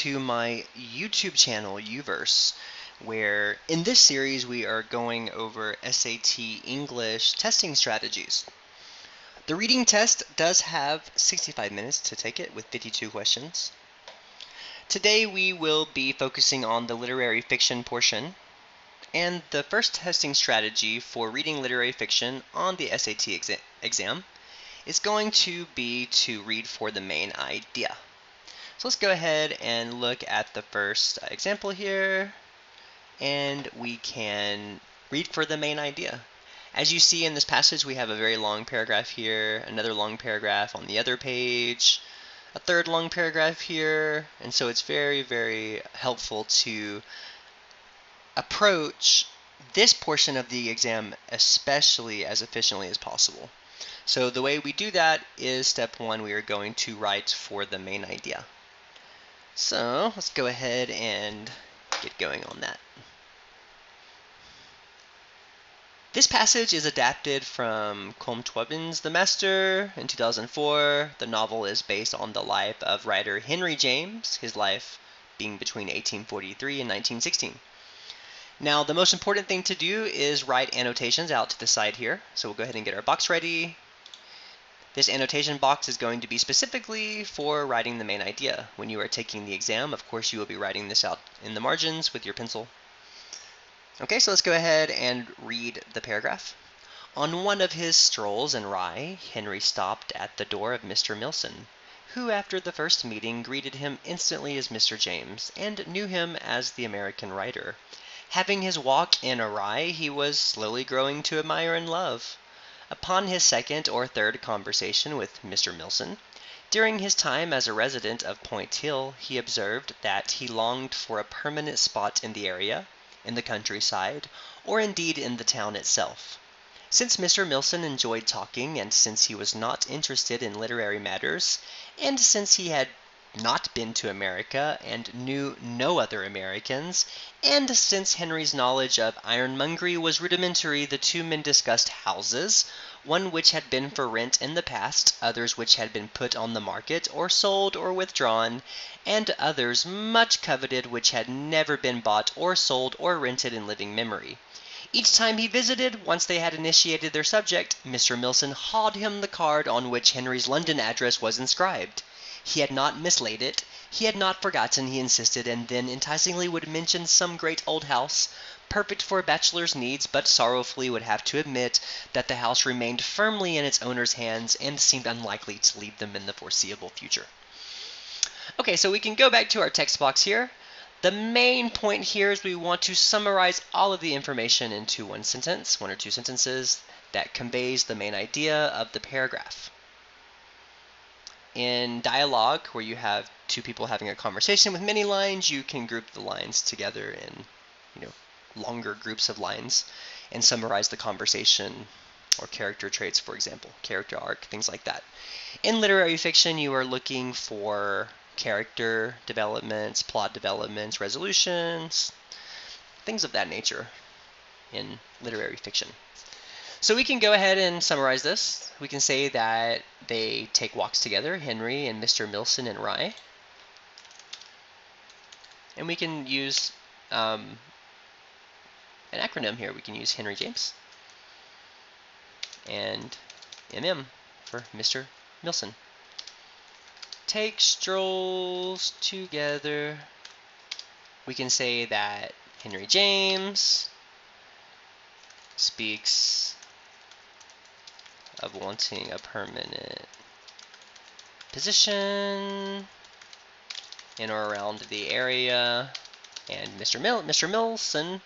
to my YouTube channel, Uverse, where in this series we are going over SAT English testing strategies. The reading test does have 65 minutes to take it with 52 questions. Today we will be focusing on the literary fiction portion, and the first testing strategy for reading literary fiction on the SAT exam is going to be to read for the main idea. So let's go ahead and look at the first example here, and we can read for the main idea. As you see in this passage, we have a very long paragraph here, another long paragraph on the other page, a third long paragraph here, and so it's very, very helpful to approach this portion of the exam especially as efficiently as possible. So the way we do that is step one, we are going to write for the main idea. So let's go ahead and get going on that. This passage is adapted from Comprehension, The Master in 2004. The novel is based on the life of writer Henry James, his life being between 1843 and 1916. Now, the most important thing to do is write annotations out to the side here. So we'll go ahead and get our box ready. This annotation box is going to be specifically for writing the main idea. When you are taking the exam, of course, you will be writing this out in the margins with your pencil. Okay, so let's go ahead and read the paragraph. On one of his strolls in Rye, Henry stopped at the door of Mr. Milson, who after the first meeting greeted him instantly as Mr. James, and knew him as the American writer. Having his walk in Rye, he was slowly growing to admire and love. Upon his second or third conversation with Mr. Milson, during his time as a resident of Point Hill, he observed that he longed for a permanent spot in the area, in the countryside, or indeed in the town itself. Since Mr. Milson enjoyed talking, and since he was not interested in literary matters, and since he had not been to America and knew no other Americans, and since Henry's knowledge of ironmongery was rudimentary, the two men discussed houses, one which had been for rent in the past, others which had been put on the market, or sold, or withdrawn, and others much coveted which had never been bought, or sold, or rented in living memory. Each time he visited, once they had initiated their subject, Mr. Milson hawed him the card on which Henry's London address was inscribed. He had not mislaid it, he had not forgotten, he insisted, and then enticingly would mention some great old house, perfect for a bachelor's needs, but sorrowfully would have to admit that the house remained firmly in its owner's hands and seemed unlikely to leave them in the foreseeable future. Okay, so we can go back to our text box here. The main point here is we want to summarize all of the information into one sentence, one or two sentences, that conveys the main idea of the paragraph. In dialogue, where you have two people having a conversation with many lines, you can group the lines together in, longer groups of lines and summarize the conversation or character traits, for example, character arc, things like that. In literary fiction, you are looking for character developments, plot developments, resolutions, things of that nature in literary fiction. So we can go ahead and summarize this. We can say that they take walks together, Henry and Mr. Milson in Rye. And we can use an acronym here. We can use Henry James and MM for Mr. Milson. Take strolls together. We can say that Henry James speaks of wanting a permanent position in or around the area, and Mr. Milson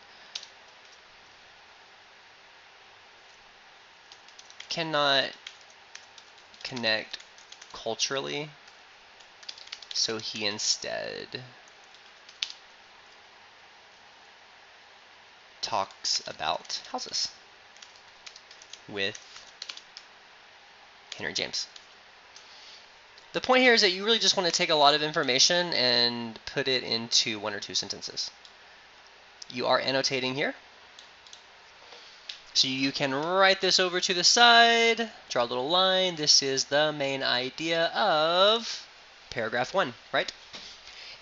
cannot connect culturally, so he instead talks about houses with Henry James. The point here is that you really just want to take a lot of information and put it into one or two sentences. You are annotating here. So you can write this over to the side, draw a little line. This is the main idea of paragraph 1, right?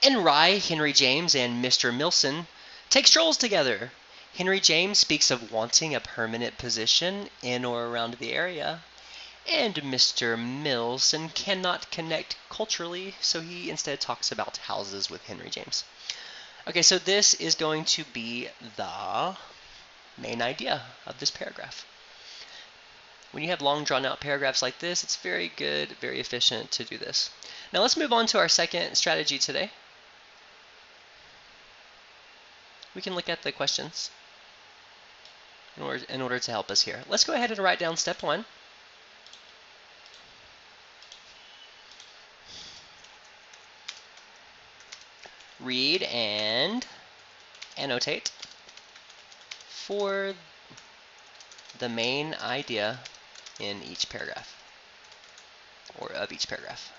In Rye, Henry James and Mr. Milson take strolls together. Henry James speaks of wanting a permanent position in or around the area, and Mr. Milson cannot connect culturally, so he instead talks about houses with Henry James. Okay, so this is going to be the main idea of this paragraph. When you have long drawn out paragraphs like this, it's very good, very efficient to do this. Now let's move on to our second strategy today. We can look at the questions in order to help us here. Let's go ahead and write down step 1. Read and annotate for the main idea in each paragraph, or of each paragraph.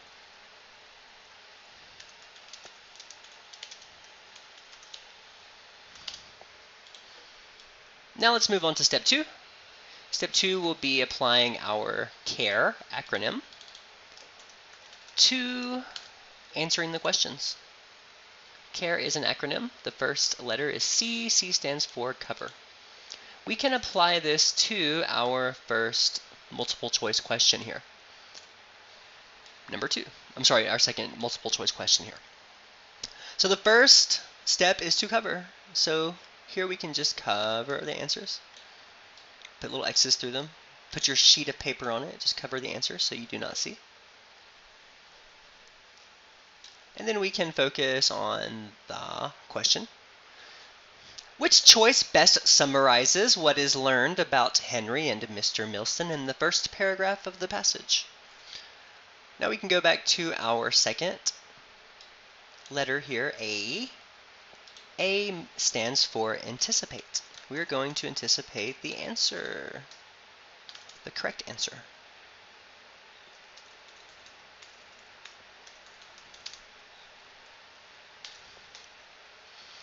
Now let's move on to step 2. Step 2 will be applying our CARE acronym to answering the questions. CARE is an acronym. The first letter is C. C stands for cover. We can apply this to our first multiple choice question here. Our second multiple choice question here. So the first step is to cover. So here we can just cover the answers. Put little X's through them. Put your sheet of paper on it. Just cover the answers so you do not see. And then we can focus on the question. Which choice best summarizes what is learned about Henry and Mr. Milson in the first paragraph of the passage? Now we can go back to our second letter here, A. A stands for anticipate. We're going to anticipate the answer, the correct answer.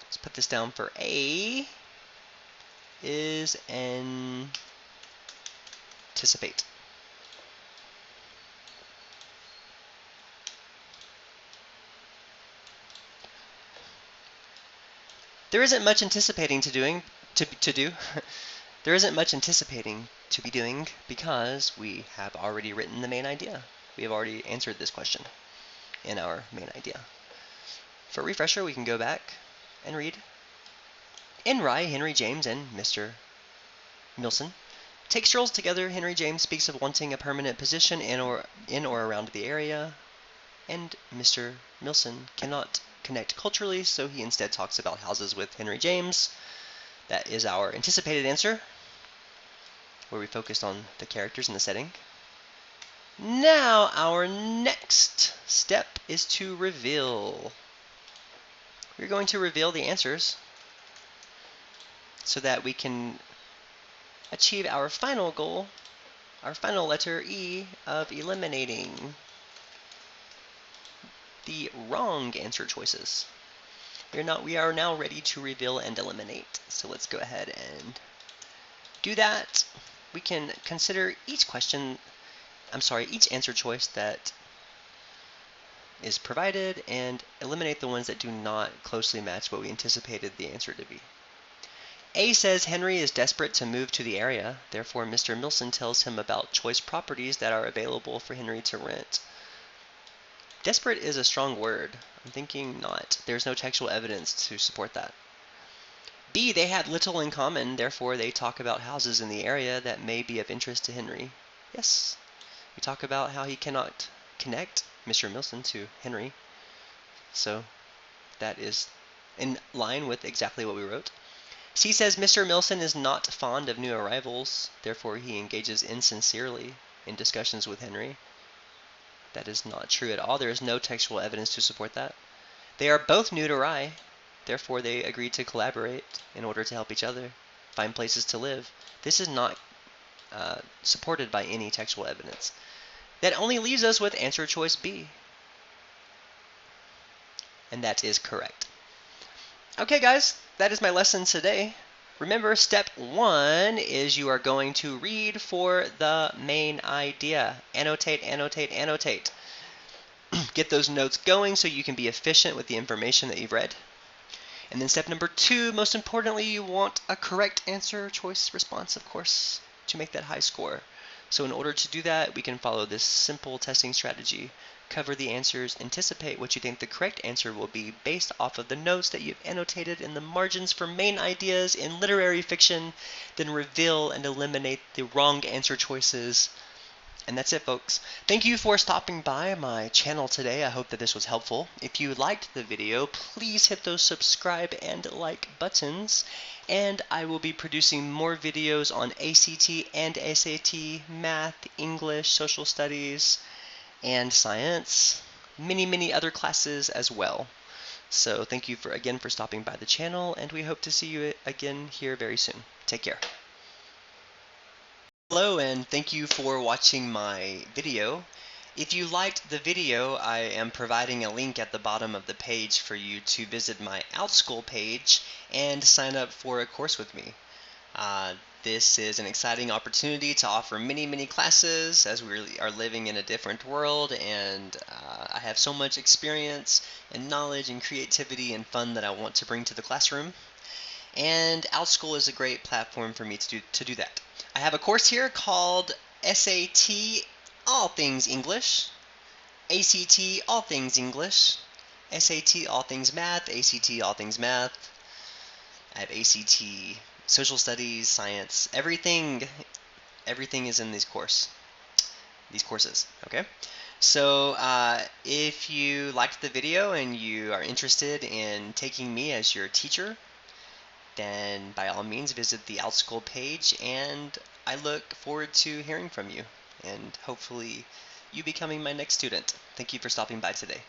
Let's put this down for A is anticipate. There isn't much anticipating to do. There isn't much anticipating to be doing because we have already written the main idea. We have already answered this question in our main idea. For a refresher, we can go back and read. In Rye, Henry James and Mr. Milson take strolls together. Henry James speaks of wanting a permanent position in or around the area, and Mr. Milson cannot connect culturally, so he instead talks about houses with Henry James. That is our anticipated answer, where we focused on the characters and the setting. Now our next step is to reveal. We're going to reveal the answers so that we can achieve our final goal, our final letter E, of eliminating the wrong answer choices. We are now ready to reveal and eliminate. So let's go ahead and do that. We can consider each answer choice that is provided and eliminate the ones that do not closely match what we anticipated the answer to be. A says Henry is desperate to move to the area, therefore Mr. Milson tells him about choice properties that are available for Henry to rent. Desperate is a strong word. I'm thinking not. There's no textual evidence to support that. B, they have little in common, therefore they talk about houses in the area that may be of interest to Henry. Yes, we talk about how he cannot connect Mr. Milson to Henry. So that is in line with exactly what we wrote. C says Mr. Milson is not fond of new arrivals, therefore he engages insincerely in discussions with Henry. That is not true at all. There is no textual evidence to support that. They are both new to Rye, therefore they agree to collaborate in order to help each other find places to live. This is not supported by any textual evidence. That only leaves us with answer choice B. And that is correct. Okay guys, that is my lesson today. Remember, step 1 is you are going to read for the main idea. Annotate, annotate, annotate. Get those notes going so you can be efficient with the information that you've read. And then step number 2, most importantly, you want a correct answer choice response, of course, to make that high score. So in order to do that, we can follow this simple testing strategy. Cover the answers, anticipate what you think the correct answer will be based off of the notes that you've annotated in the margins for main ideas in literary fiction, then reveal and eliminate the wrong answer choices. And that's it, folks. Thank you for stopping by my channel today. I hope that this was helpful. If you liked the video, please hit those subscribe and like buttons. And I will be producing more videos on ACT and SAT, math, English, social studies, and science. Many other classes as well. So thank you again for stopping by the channel, and we hope to see you again here very soon. Take care. Hello, and thank you for watching my video. If you liked the video, I am providing a link at the bottom of the page for you to visit my OutSchool page and sign up for a course with me. This is an exciting opportunity to offer many classes as we are living in a different world, and I have so much experience and knowledge and creativity and fun that I want to bring to the classroom. And OutSchool is a great platform for me to do that. I have a course here called SAT All Things English, ACT All Things English, SAT All Things Math, ACT All Things Math. I have ACT Social Studies, Science, everything is in these courses. Okay? So if you liked the video and you are interested in taking me as your teacher, then by all means visit the OutSchool page, and I look forward to hearing from you and hopefully you becoming my next student. Thank you for stopping by today.